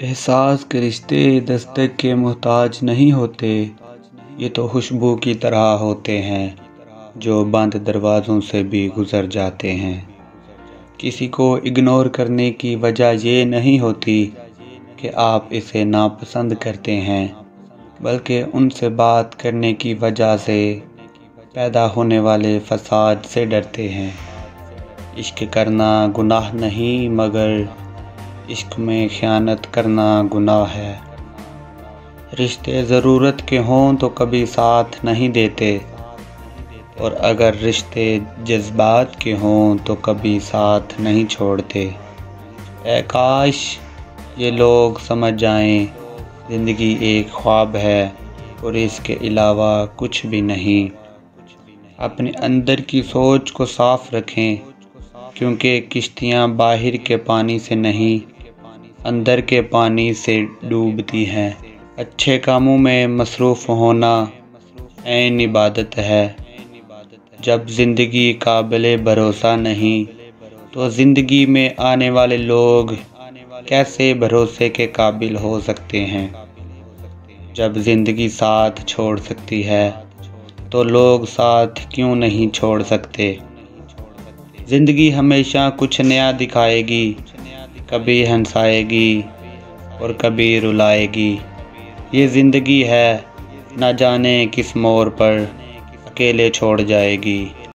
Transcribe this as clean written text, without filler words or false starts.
احساس کے رشتے دستک کے محتاج نہیں ہوتے، یہ تو خوشبو کی طرح ہوتے ہیں جو بند دروازوں سے بھی گزر جاتے ہیں۔ کسی کو اگنور کرنے کی وجہ یہ نہیں ہوتی کہ آپ اسے ناپسند کرتے ہیں، بلکہ ان سے بات کرنے کی وجہ سے پیدا ہونے والے فساد سے ڈرتے ہیں۔ عشق کرنا گناہ نہیں، مگر عشق میں خیانت کرنا گناہ ہے۔ رشتے ضرورت کے ہوں تو کبھی ساتھ نہیں دیتے، اور اگر رشتے جذبات کے ہوں تو کبھی ساتھ نہیں چھوڑتے۔ اے کاش یہ لوگ سمجھ جائیں، زندگی ایک خواب ہے اور اس کے علاوہ کچھ بھی نہیں۔ اپنے اندر کی سوچ کو صاف رکھیں، کیونکہ کشتیاں باہر کے پانی سے نہیں، اندر کے پانی سے ڈوبتی ہیں۔ اچھے کاموں میں مصروف ہونا عین عبادت ہے۔ جب زندگی قابل بھروسہ نہیں تو زندگی میں آنے والے لوگ کیسے بھروسے کے قابل ہو سکتے ہیں؟ جب زندگی ساتھ چھوڑ سکتی ہے تو لوگ ساتھ کیوں نہیں چھوڑ سکتے؟ زندگی ہمیشہ کچھ نیا دکھائے گی، کبھی ہنسائے گی اور کبھی رلائے گی۔ یہ زندگی ہے، نہ جانے کس موڑ پر اکیلے چھوڑ جائے گی۔